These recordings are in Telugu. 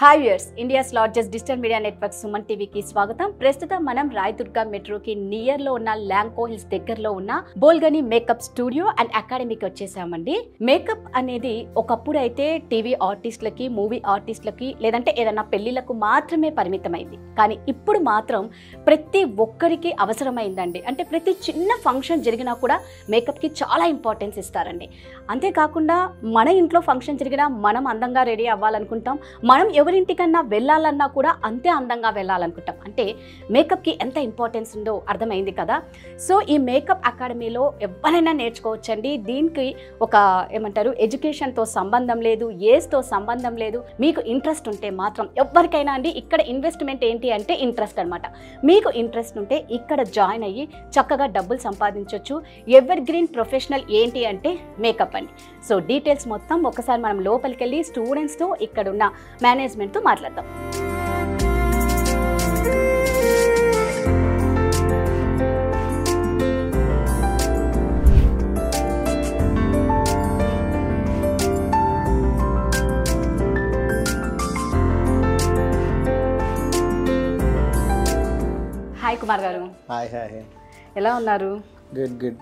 Hi viewers, India's largest digital media network Suman టీవీకి స్వాగతం. ప్రస్తుతం మనం రాయదుర్గ మెట్రోకి నియర్ లో ఉన్న ల్యాంకో హిల్స్ దగ్గరలో ఉన్న బోల్గని మేకప్ స్టూడియో అండ్ అకాడమీకి వచ్చేసామండి. మేకప్ అనేది ఒకప్పుడు అయితే టీవీ ఆర్టిస్టులకి, మూవీ ఆర్టిస్టులకి లేదంటే ఏదైనా పెళ్లిళ్లకు మాత్రమే పరిమితమైంది. కానీ ఇప్పుడు మాత్రం ప్రతి ఒక్కరికి అవసరమైందండి. అంటే ప్రతి చిన్న ఫంక్షన్ జరిగినా కూడా మేకప్కి చాలా ఇంపార్టెన్స్ ఇస్తారండి. అంతేకాకుండా మన ఇంట్లో ఫంక్షన్ జరిగినా మనం అందంగా రెడీ అవ్వాలనుకుంటాం, మనం ఎవరింటికన్నా వెళ్ళాలన్నా కూడా అంతే అందంగా వెళ్ళాలనుకుంటాం. అంటే మేకప్కి ఎంత ఇంపార్టెన్స్ ఉందో అర్థమైంది కదా. సో ఈ మేకప్ అకాడమీలో ఎవరైనా నేర్చుకోవచ్చండి. దీనికి ఒక ఏమంటారు, ఎడ్యుకేషన్తో సంబంధం లేదు, ఏజ్తో సంబంధం లేదు. మీకు ఇంట్రెస్ట్ ఉంటే మాత్రం ఎవరికైనా అండి. ఇక్కడ ఇన్వెస్ట్మెంట్ ఏంటి అంటే ఇంట్రెస్ట్ అనమాట. మీకు ఇంట్రెస్ట్ ఉంటే ఇక్కడ జాయిన్ అయ్యి చక్కగా డబ్బులు సంపాదించవచ్చు. ఎవర్ గ్రీన్ ప్రొఫెషనల్ ఏంటి అంటే మేకప్ అండి. సో డీటెయిల్స్ మొత్తం ఒకసారి మనం లోపలికి వెళ్ళి స్టూడెంట్స్తో ఇక్కడున్న మేనేజ్మెంట్తో మాట్లాడదాం. హాయ్ కుమార్ గారు. హాయ్ హాయ్, ఎలా ఉన్నారు? Good good.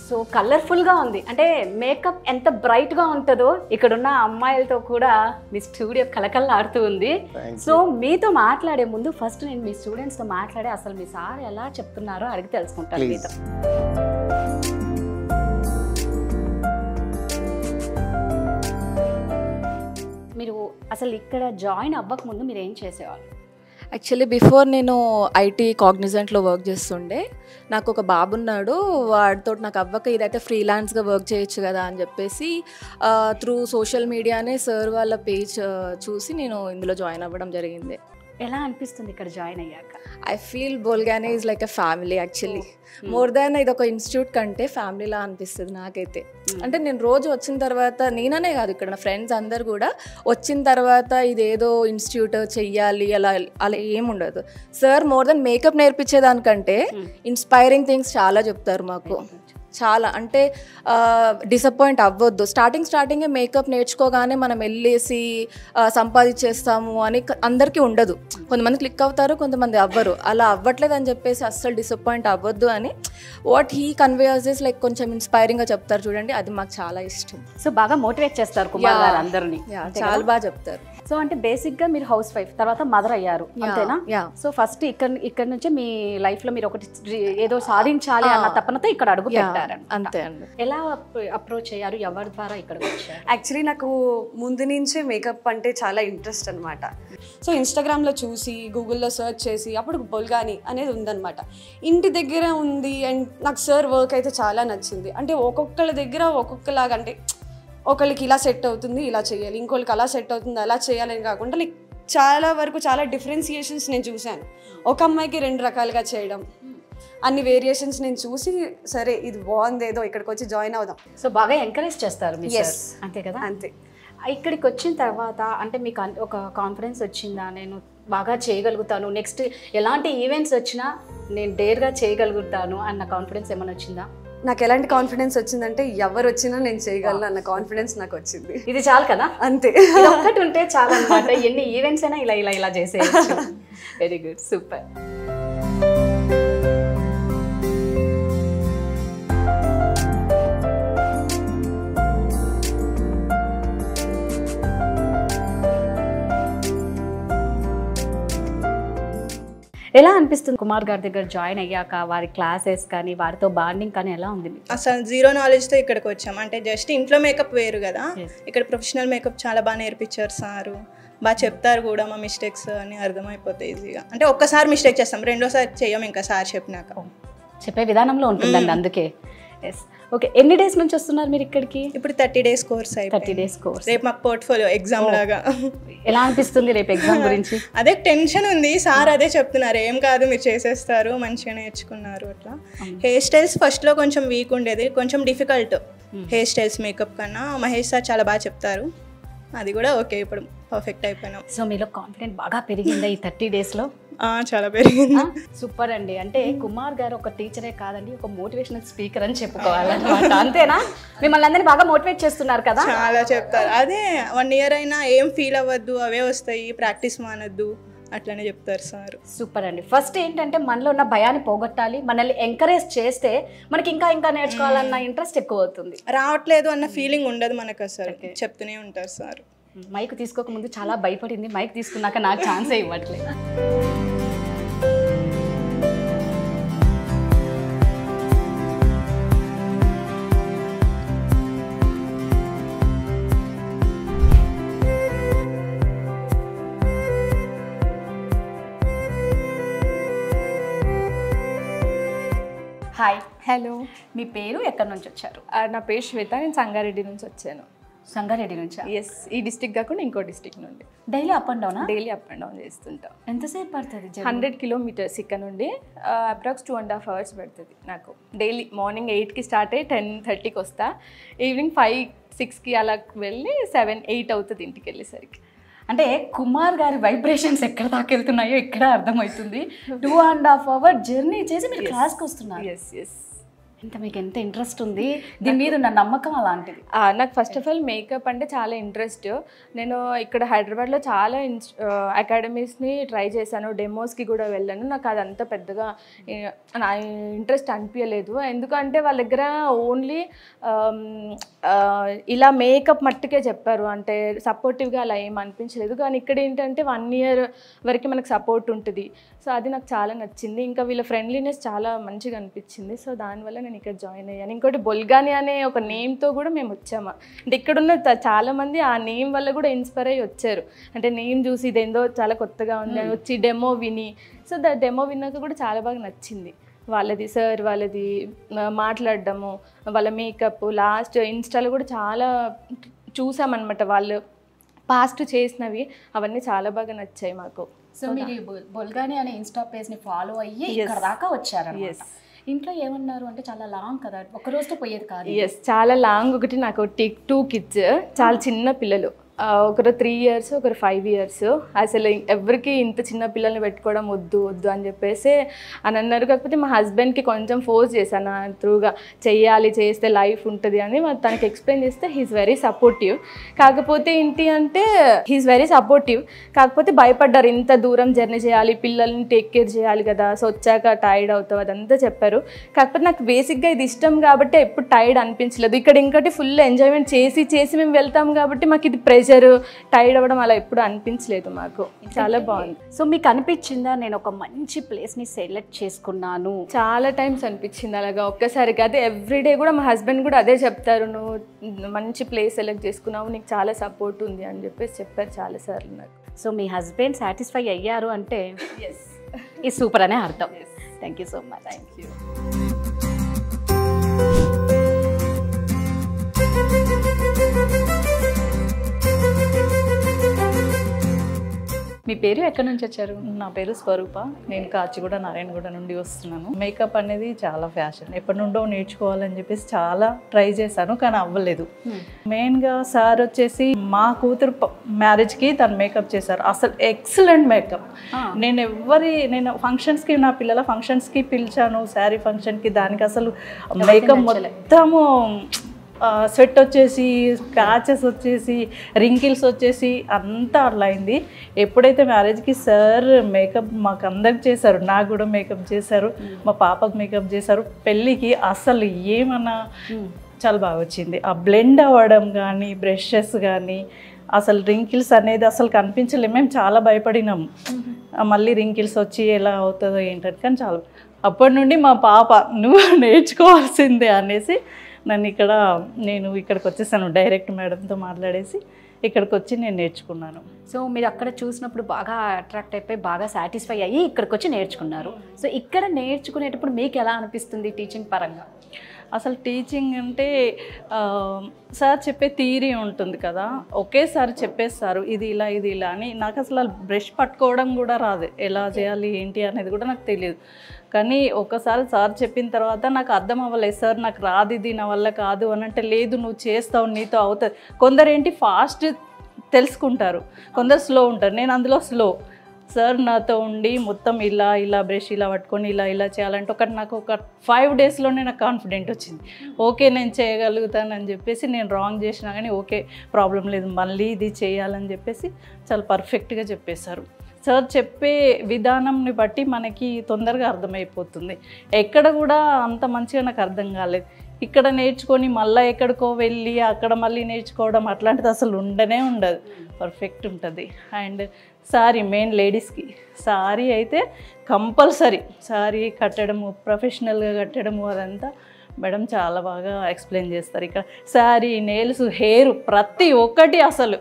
సో కలర్ఫుల్గా ఉంది. అంటే మేకప్ ఎంత బ్రైట్గా ఉంటుందో ఇక్కడున్న అమ్మాయిలతో కూడా మీ స్టూడియో కలకల్లాడుతూ ఉంది. సో మీతో మాట్లాడే ముందు ఫస్ట్ నేను మీ స్టూడెంట్స్తో మాట్లాడే అసలు మీ సార్ ఎలా చెప్తున్నారో అడిగి తెలుసుకుంటాను మీతో. మీరు అసలు ఇక్కడ జాయిన్ అవ్వక ముందు మీరు ఏం చేసేవాళ్ళు? యాక్చువల్లీ బిఫోర్ నేను ఐటీ కాగ్నిజెంట్లో వర్క్ చేస్తుండే. నాకు ఒక బాబు ఉన్నాడు. వాడితో నాకు అవ్వక ఇదైతే ఫ్రీలాన్స్గా వర్క్ చేయొచ్చు కదా అని చెప్పేసి త్రూ సోషల్ మీడియానే సార్ వాళ్ళ పేజ్ చూసి నేను ఇందులో జాయిన్ అవ్వడం జరిగింది. ఎలా అనిపిస్తుంది ఇక్కడ జాయిన్ అయ్యాక? ఐ ఫీల్ బోల్గానీ is like a family. Actually more than ఇది ఒక ఇన్స్టిట్యూట్ కంటే ఫ్యామిలీలా అనిపిస్తుంది నాకైతే. అంటే నేను రోజు వచ్చిన తర్వాత, నేననే కాదు ఇక్కడ నా ఫ్రెండ్స్ అందరు కూడా వచ్చిన తర్వాత ఇదేదో ఇన్స్టిట్యూట్ చెయ్యాలి అలా అలా ఏముండదు. సార్ మోర్ దెన్ మేకప్ నేర్పించేదానికంటే ఇన్స్పైరింగ్ థింగ్స్ చాలా చెప్తారు మాకు. చాలా అంటే డిసప్పాయింట్ అవ్వద్దు. స్టార్టింగే మేకప్ నేర్చుకోగానే మనం వెళ్ళేసి సంపాదించేస్తాము అని అందరికీ ఉండదు. కొంతమంది క్లిక్ అవుతారు, కొంతమంది అవ్వరు. అలా అవ్వట్లేదు అని చెప్పేసి అస్సలు డిసప్పాయింట్ అవ్వద్దు అని వాట్ హీ కన్వేస్ లైక్ కొంచెం ఇన్స్పైరింగ్గా చెప్తారు చూడండి, అది మాకు చాలా ఇష్టం. సో బాగా మోటివేట్ చేస్తారు కుమార్ గారు అందరినీ. చాలా బాగా చెప్తారు. సో అంటే బేసిక్గా మీరు హౌస్ వైఫ్, తర్వాత మదర్ అయ్యారు అంతేనా? సో ఫస్ట్ ఇక్కడ నుంచే మీ లైఫ్లో మీరు ఒకటి ఏదో సాధించాలి అన్న తపనతో ఇక్కడ అడుగు పెట్టారు. అంతే అండి. ఎలా అప్రోచ్ అయ్యారు? ఎవరి ద్వారా ఇక్కడ వచ్చారు? యాక్చువల్లీ నాకు ముందు నుంచే మేకప్ అంటే చాలా ఇంట్రెస్ట్ అనమాట. సో ఇన్స్టాగ్రామ్లో చూసి, గూగుల్లో సెర్చ్ చేసి అప్పుడు బొల్గాని అనేది ఉందన్నమాట. ఇంటి దగ్గర ఉంది. అండ్ నాకు సార్ వర్క్ అయితే చాలా నచ్చింది. అంటే ఒక్కొక్కళ్ళ దగ్గర ఒక్కొక్కలాగా, అంటే ఒకళ్ళకి ఇలా సెట్ అవుతుంది ఇలా చేయాలి, ఇంకోళ్ళకి అలా సెట్ అవుతుంది అలా చేయాలని కాకుండా లైక్ చాలా వరకు చాలా డిఫరెన్సియేషన్స్ నేను చూశాను. ఒక అమ్మాయికి 2 రకాలుగా చేయడం, అన్ని వేరియేషన్స్ నేను చూసి సరే ఇది బాగుంది, ఏదో ఇక్కడికి వచ్చి జాయిన్ అవుదాం. సో బాగా ఎంకరేజ్ చేస్తారు మీ సార్, అంతే కదా? అంతే. ఇక్కడికి వచ్చిన తర్వాత అంటే మీకు ఒక కాన్ఫిడెన్స్ వచ్చిందా, నేను బాగా చేయగలుగుతాను, నెక్స్ట్ ఎలాంటి ఈవెంట్స్ వచ్చినా నేను డేర్గా చేయగలుగుతాను అన్న కాన్ఫిడెన్స్ ఏమైనా వచ్చిందా? నాకు ఎలాంటి కాన్ఫిడెన్స్ వచ్చిందంటే ఎవరు వచ్చినా నేను చేయగలను అన్న కాన్ఫిడెన్స్ నాకు వచ్చింది. ఇది చాలు కదా, అంతే. ఇది ఒక్కటి ఉంటే చాలు అనమాట. ఎన్ని ఈవెంట్స్ అయినా ఇలా చేసేయచ్చు. Very good, super. ఎలా అనిపిస్తుంది కుమార్ గారి దగ్గర జాయిన్ అయ్యాక? వారి క్లాసెస్ కానీ వారితో బాండింగ్ కానీ ఎలా ఉంది? అసలు జీరో నాలెడ్జ్తో ఇక్కడికి వచ్చాం. అంటే జస్ట్ ఇంట్లో మేకప్ వేరు కదా, ఇక్కడ ప్రొఫెషనల్ మేకప్ చాలా బాగా నేర్పించారు సారు. బాగా చెప్తారు కూడా, మా మిస్టేక్స్ అని అర్థమైపోతాయి ఈజీగా. అంటే ఒక్కసారి మిస్టేక్ చేస్తాం, రెండోసారి చెయ్యం ఇంకా సార్ చెప్పినాక. చెప్పే విధానంలో ఉంటుందండి, అందుకే. Yes, okay. ఎన్ని డేస్ నుంచి వస్తున్నారు మీరు ఇక్కడికి? ఇప్పుడు 30 days కోర్స్ అయిపోయింది. 30 days కోర్స్. రేపు మాకు పోర్ట్ఫోలియో ఎగ్జామ్ లాగా. ఎలా అనిపిస్తుంది రేపు ఎగ్జామ్ గురించి? అదే టెన్షన్ ఉంది. సార్ అదే చెప్తున్నారు, ఏం కాదు మీరు చేసేస్తారు, మంచిగా నేర్చుకున్నారు అట్లా. హెయిర్ స్టైల్స్ ఫస్ట్లో కొంచెం వీక్ ఉండేది, కొంచెం డిఫికల్ట్ హెయిర్ స్టైల్స్ మేకప్ కన్నా. మహేష్ సార్ చాలా బాగా చెప్తారు, అది కూడా ఓకే. ఇప్పుడు పర్ఫెక్ట్ అయిపోయినాం. సో మీలో కాన్ఫిడెంట్ బాగా పెరిగిందా ఈ 30 daysలో? చాలా పెరిగింది. సూపర్ అండి. అంటే కుమార్ గారు ఒక టీచరే కాదండి, ఒక మోటివేషనల్ స్పీకర్ అని చెప్పుకోవాలన్నమాట. అంతేనా? మిమ్మల్ని అందరినీ బాగా మోటివేట్ చేస్తున్నారు కదా. చాలా చెప్తారు. అదే 1 year అయినా ఏం ఫీల్ అవ్వద్దు, అవే వస్తాయి, ప్రాక్టీస్ మానద్దు అట్లనే చెప్తారు సార్. సూపర్ అండి. ఫస్ట్ ఏంటంటే మనలో ఉన్న భయాన్ని పోగొట్టాలి, మనల్ని ఎంకరేజ్ చేస్తే మనకి ఇంకా ఇంకా నేర్చుకోవాలన్న ఇంట్రెస్ట్ ఎక్కువ అవుతుంది. రావట్లేదు అన్న ఫీలింగ్ ఉండదు మనకు, అసలు చెప్తూనే ఉంటారు సార్. మైక్ తీసుకోక ముందు చాలా భయపడింది, మైక్ తీసుకున్నాక నాకు ఛాన్సే ఇవ్వట్లేదు. హాయ్. హలో, మీ పేరు, ఎక్కడి నుంచి వచ్చారు? నా పేరు శ్వేత, నేను సంగారెడ్డి నుంచి వచ్చాను. సంగారెడ్డి నుంచి? ఎస్, ఈ డిస్టిక్ కాకుండా ఇంకో డిస్టిక్ నుండి. డైలీ అప్ అండ్ డౌనా? డైలీ అప్ అండ్ డౌన్ చేస్తుంటాం. ఎంతసేపు పడుతుంది? 100 kilometers ఇక్కడ నుండి అప్రాక్స్ 2.5 hours పడుతుంది నాకు. డైలీ మార్నింగ్ 8కి స్టార్ట్ అయ్యి 10:30కి వస్తా, ఈవినింగ్ 5-6కి అలా వెళ్ళి 7-8 అవుతుంది ఇంటికి వెళ్ళేసరికి. అంటే కుమార్ గారి వైబ్రేషన్స్ ఎక్కడ దాకా వెళ్తున్నాయో ఇక్కడ అర్థమవుతుంది. 2.5 hour జర్నీ చేసి మీరు క్లాస్కి వస్తున్నారు. Yes yes. మీకు ఎంత ఇంట్రెస్ట్ ఉంది దీని మీద ఉన్న నమ్మకం అలాంటిది. నాకు ఫస్ట్ ఆఫ్ ఆల్ మేకప్ అంటే చాలా ఇంట్రెస్ట్. నేను ఇక్కడ హైదరాబాద్లో చాలా అకాడమీస్ని ట్రై చేశాను, డెమోస్కి కూడా వెళ్ళాను. నాకు అదంతా పెద్దగా నా ఇంట్రెస్ట్ అనిపించలేదు. ఎందుకంటే వాళ్ళ దగ్గర ఓన్లీ ఇలా మేకప్ మట్టుకే చెప్పారు, అంటే సపోర్టివ్గా అలా ఏం అనిపించలేదు. కానీ ఇక్కడ ఏంటంటే 1 year వరకు మనకు సపోర్ట్ ఉంటుంది. సో అది నాకు చాలా నచ్చింది. ఇంకా వీళ్ళ ఫ్రెండ్లీనెస్ చాలా మంచిగా అనిపించింది. సో దానివల్ల నేను ఇక్కడ జాయిన్ అయ్యాను. ఇంకోటి బొల్గాని అనే ఒక నేమ్తో కూడా మేము వచ్చాము. అంటే ఇక్కడున్న చాలామంది ఆ నేమ్ వల్ల కూడా ఇన్స్పైర్ అయ్యి వచ్చారు. అంటే నేమ్ చూసి ఇదేందో చాలా కొత్తగా ఉంది అని వచ్చి డెమో విని, సో డెమో విన్నాక కూడా చాలా బాగా నచ్చింది. వాళ్ళది సార్ వాళ్ళది మాట్లాడడము, వాళ్ళ మేకప్, లాస్ట్ ఇన్స్టాలో కూడా చాలా చూసామన్నమాట. వాళ్ళు పాస్ట్ చేసినవి అవన్నీ చాలా బాగా నచ్చాయి మాకు. సో మీరు బొల్గాని అనే ఇన్స్టా పేజ్ని ఫాలో అయ్యి ఇక్కడ దాకా వచ్చారు. ఇంట్లో ఏమన్నారు అంటే చాలా లాంగ్ కదా, ఒక రోజుతో పోయేది కాదు. ఎస్, చాలా లాంగ్. ఒకటి నాకు 2 kids, చాలా చిన్న పిల్లలు. ఒకరు 3 years, ఒకరు 5 years. అసలు ఎవరికి ఇంత చిన్న పిల్లల్ని పెట్టుకోవడం వద్దు వద్దు అని చెప్పేసి అని అన్నారు. కాకపోతే మా హస్బెండ్కి కొంచెం ఫోర్స్ చేశాను త్రూగా, చెయ్యాలి, చేస్తే లైఫ్ ఉంటుంది అని తనకి ఎక్స్ప్లెయిన్ చేస్తే హీఈస్ వెరీ సపోర్టివ్. కాకపోతే ఏంటి అంటే హీఈస్ వెరీ సపోర్టివ్, కాకపోతే భయపడ్డారు. ఇంత దూరం జర్నీ చేయాలి, పిల్లల్ని టేక్ కేర్ చేయాలి కదా, సో వచ్చాక టైర్డ్ అవుతావు అదంతా చెప్పారు. కాకపోతే నాకు బేసిక్గా ఇది ఇష్టం కాబట్టి ఎప్పుడు టైర్డ్ అనిపించలేదు. ఇక్కడ ఇంకోటి ఫుల్ ఎంజాయ్మెంట్ చేసి మేము వెళ్తాం కాబట్టి మాకు ఇది టైర్డ్ అవ్వడం అలా ఎప్పుడు అనిపించలేదు మాకు. చాలా బాగుంది. సో మీకు అనిపించిందా నేను ఒక మంచి ప్లేస్ని సెలెక్ట్ చేసుకున్నాను? చాలా టైమ్స్ అనిపించింది అలాగా. ఒక్కసారికి అదే ఎవ్రీడే కూడా మా హస్బెండ్ కూడా అదే చెప్తారు, నువ్వు మంచి ప్లేస్ సెలెక్ట్ చేసుకున్నావు, నీకు చాలా సపోర్ట్ ఉంది అని చెప్పేసి చెప్పారు చాలాసార్లు నాకు. సో మీ హస్బెండ్ సాటిస్ఫై అయ్యారు అంటే ఈ సూపర్ అనే అర్థం. Thank you so much. Thank you. మీ పేరు, ఎక్కడి నుంచి వచ్చారు? నా పేరు స్వరూప, నేను కాచిగూడ నారాయణగూడ నుండి వస్తున్నాను. మేకప్ అనేది చాలా ఫ్యాషన్, ఎప్పటి నుండో నేర్చుకోవాలని చెప్పేసి చాలా ట్రై చేశాను, కానీ అవ్వలేదు. మెయిన్గా సార్ వచ్చేసి మా కూతురు మ్యారేజ్కి తను మేకప్ చేశారు. అసలు ఎక్సలెంట్ మేకప్. నేను ఫంక్షన్స్కి, నా పిల్లల ఫంక్షన్స్కి పిలిచాను, శారీ ఫంక్షన్కి, దానికి అసలు మేకప్ మొత్తము స్వెట్ వచ్చేసి, స్క్రాచెస్ వచ్చేసి, రింకిల్స్ వచ్చేసి అంతా అట్లా అయింది. ఎప్పుడైతే మ్యారేజ్కి సార్ మేకప్ మాకు అందరికి చేశారు, నాకు కూడా మేకప్ చేశారు, మా పాపకు మేకప్ చేశారు. పెళ్ళికి అసలు ఏమన్నా చాలా బాగా వచ్చింది. ఆ బ్లెండ్ అవ్వడం కానీ, బ్రషెస్ కానీ, అసలు రింకిల్స్ అనేది అసలు కనిపించలేదు. మేము చాలా భయపడినాము, మళ్ళీ రింకిల్స్ వచ్చి ఎలా అవుతుందో ఏంటంటే. కానీ చాలా అప్పటి నుండి మా పాప నువ్వు నేర్చుకోవాల్సిందే అనేసి నేను ఇక్కడికి వచ్చేసాను. డైరెక్ట్ మేడంతో మాట్లాడేసి ఇక్కడికి వచ్చి నేను నేర్చుకున్నాను. సో మీరు అక్కడ చూసినప్పుడు బాగా అట్రాక్ట్ అయిపోయి బాగా సాటిస్ఫై అయ్యి ఇక్కడికి వచ్చి నేర్చుకున్నారు. సో ఇక్కడ నేర్చుకునేటప్పుడు మీకు ఎలా అనిపిస్తుంది టీచింగ్ పరంగా? అసలు టీచింగ్ అంటే సార్ చెప్పే థియరీ ఉంటుంది కదా, ఒకేసారి చెప్పేస్తారు ఇది ఇలా ఇది ఇలా అని. నాకు అసలు బ్రష్ పట్టుకోవడం కూడా రాదు, ఎలా చేయాలి ఏంటి అనేది కూడా నాకు తెలియదు. కానీ ఒకసారి సార్ చెప్పిన తర్వాత నాకు అర్థం అవ్వలేదు. సార్ నాకు రాదు, ఇది నా వల్ల కాదు అని అంటే, లేదు నువ్వు చేస్తావు, నీతో అవుతుంది. కొందరు ఏంటి ఫాస్ట్ తెలుసుకుంటారు, కొందరు స్లో ఉంటారు. నేను అందులో స్లో. సార్ నాతో ఉండి మొత్తం ఇలా బ్రష్ ఇలా పట్టుకొని ఇలా చేయాలంటే నాకు ఒక 5 డేస్లోనే నాకు కాన్ఫిడెంట్ వచ్చింది. ఓకే నేను చేయగలుగుతానని చెప్పేసి, నేను రాంగ్ చేసినా కానీ ఓకే ప్రాబ్లం లేదు మళ్ళీ ఇది చేయాలని చెప్పేసి చాలా పర్ఫెక్ట్గా చెప్పేశారు. సార్ చెప్పే విధానంని బట్టి మనకి తొందరగా అర్థమైపోతుంది. ఎక్కడ కూడా అంత మంచిగా నాకు అర్థం కాలేదు. ఇక్కడ నేర్చుకొని మళ్ళీ ఎక్కడికో వెళ్ళి అక్కడ మళ్ళీ నేర్చుకోవడం అట్లాంటిది అసలు ఉండదు. పర్ఫెక్ట్ ఉంటుంది. అండ్ సారీ, మెయిన్ లేడీస్కి సారీ అయితే కంపల్సరీ, సారీ కట్టడము, ప్రొఫెషనల్గా కట్టడము అదంతా మేడం చాలా బాగా ఎక్స్ప్లెయిన్ చేస్తారు. ఇక్కడ శారీ, నెయిల్స్, హెయిర్ ప్రతి ఒక్కటి అసలు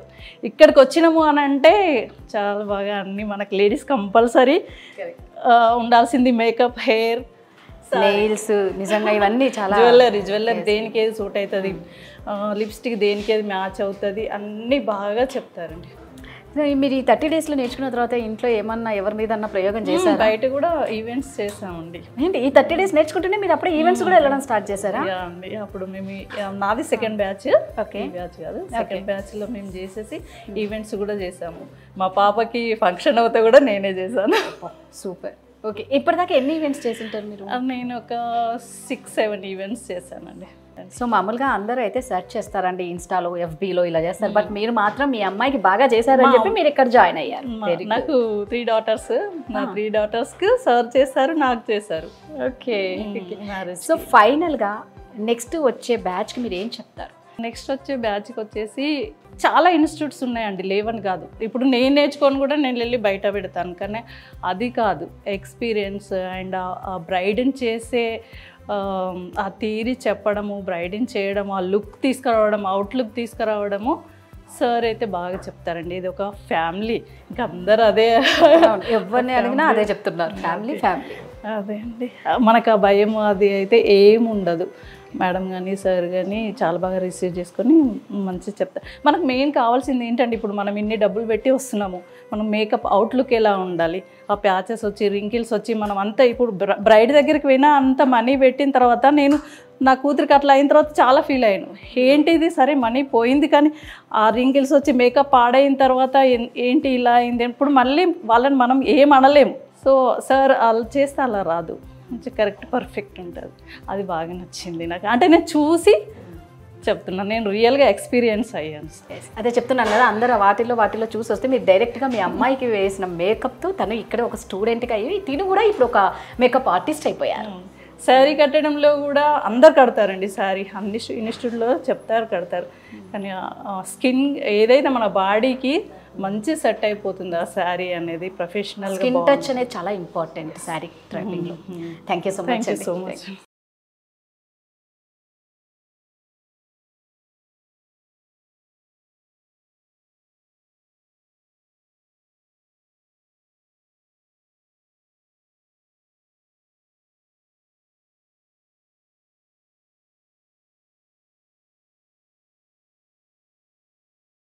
ఇక్కడికి వచ్చినాము అని అంటే చాలా బాగా అన్నీ మనకు లేడీస్ కంపల్సరీ ఉండాల్సింది. మేకప్, హెయిర్, నెయిల్స్, నిజంగా ఇవన్నీ చాలా జ్యువెలరీ దేనికి ఏది సూట్ అవుతుంది, లిప్స్టిక్ దేనికి ఏది మ్యాచ్ అవుతుంది అన్నీ బాగా చెప్తారండి. మీరు ఈ 30 డేస్లో నేర్చుకున్న తర్వాత ఇంట్లో ఏమన్నా ఎవరి మీద ప్రయోగం చేశారు? బయట కూడా ఈవెంట్స్ చేసామండి. ఏంటి ఈ 30 డేస్ నేర్చుకుంటేనే మీరు అప్పుడే ఈవెంట్స్ కూడా వెళ్ళడం స్టార్ట్ చేశారా? అండి అప్పుడు మేము నాది సెకండ్ బ్యాచ్. ఓకే, బ్యాచ్ కాదు, సెకండ్ బ్యాచ్లో మేము చేసేసి ఈవెంట్స్ కూడా చేసాము. మా పాపకి ఫంక్షన్ అవుతే కూడా నేనే చేశాను. సూపర్. ఓకే, ఇప్పటిదాకా ఎన్ని ఈవెంట్స్ చేసింటారు మీరు? నేను ఒక 6-7 ఈవెంట్స్ చేశానండి. సో మామూలుగా అందరూ అయితే సెర్చ్ చేస్తారండి ఇన్స్టాలో, FBలో ఇలా చేస్తారు. బట్ మీరు మాత్రం మీ అమ్మాయికి బాగా చేశారని చెప్పి మీరు ఇక్కడ జాయిన్ అయ్యారు. నాకు 3 daughters. నా 3 daughterస్కి సర్చ్ చేశారు, నాకు చేశారు. ఓకే. సో ఫైనల్గా నెక్స్ట్ వచ్చే బ్యాచ్కి మీరు ఏం చెప్తారు? నెక్స్ట్ వచ్చే బ్యాచ్కి వచ్చేసి చాలా ఇన్స్టిట్యూట్స్ ఉన్నాయండి, లేవని కాదు. ఇప్పుడు నేను నేర్చుకొని కూడా నేను వెళ్ళి బయట పెడతాను, కానీ అది కాదు. ఎక్స్పీరియన్స్ అండ్ ఆ బ్రైడ్ని చేసే ఆ థియరీ చెప్పడము, బ్రైడ్ని చేయడము, ఆ లుక్ తీసుకురావడం, అవుట్లుక్ తీసుకురావడము సార్ అయితే బాగా చెప్తారండి. ఇది ఒక ఫ్యామిలీ, ఇంకా అందరూ అదే, ఎవరిని అడిగినా అదే చెప్తున్నారు, ఫ్యామిలీ. అదే అండి, మనకు ఆ భయం అది అయితే ఏమి ఉండదు. మేడం కానీ సార్ కానీ చాలా బాగా రిసీవ్ చేసుకొని మంచిగా చెప్తారు. మనకు మెయిన్ కావాల్సింది ఏంటంటే, ఇప్పుడు మనం ఇన్ని డబ్బులు పెట్టి వస్తున్నాము, మనం మేకప్ అవుట్లుక్ ఎలా ఉండాలి, ఆ ప్యాచెస్ వచ్చి, రింకిల్స్ వచ్చి, మనం అంతా ఇప్పుడు బ్రైడ్ దగ్గరికి పోయినా అంత మనీ పెట్టిన తర్వాత, నేను నా కూతురికి అట్లా అయిన తర్వాత చాలా ఫీల్ అయ్యాను. ఏంటిది, సరే మనీ పోయింది కానీ ఆ రింకిల్స్ వచ్చి మేకప్ పాడైన తర్వాత ఏంటి ఇలా అయింది, ఇప్పుడు మళ్ళీ వాళ్ళని మనం ఏం అనలేము. సో సార్ అలా చేస్తే అలా రాదు, మంచి కరెక్ట్ పర్ఫెక్ట్ ఉంటుంది. అది బాగా నచ్చింది నాకు. అంటే నేను చూసి చెప్తున్నాను, నేను రియల్గా ఎక్స్పీరియన్స్ అయ్యాను. అదే చెప్తున్నాను కదా, అందరూ వాటిలో చూసి వస్తే మీరు డైరెక్ట్గా మీ అమ్మాయికి వేసిన మేకప్తో తను ఇక్కడ ఒక స్టూడెంట్గా అయ్యి తిను కూడా ఇప్పుడు ఒక మేకప్ ఆర్టిస్ట్ అయిపోయారు. శారీ కట్టడంలో కూడా అందరు కడతారండి. శారీ అన్ని ఇన్స్టిట్యూట్లో చెప్తారు, కడతారు. కానీ స్కిన్ ఏదైతే మన బాడీకి మంచి సెట్ అయిపోతుంది ఆ శారీ అనేది. ప్రొఫెషనల్ స్కిన్ టచ్ అనేది చాలా ఇంపార్టెంట్ శారీ ట్రెండింగ్లో. Thank you so much.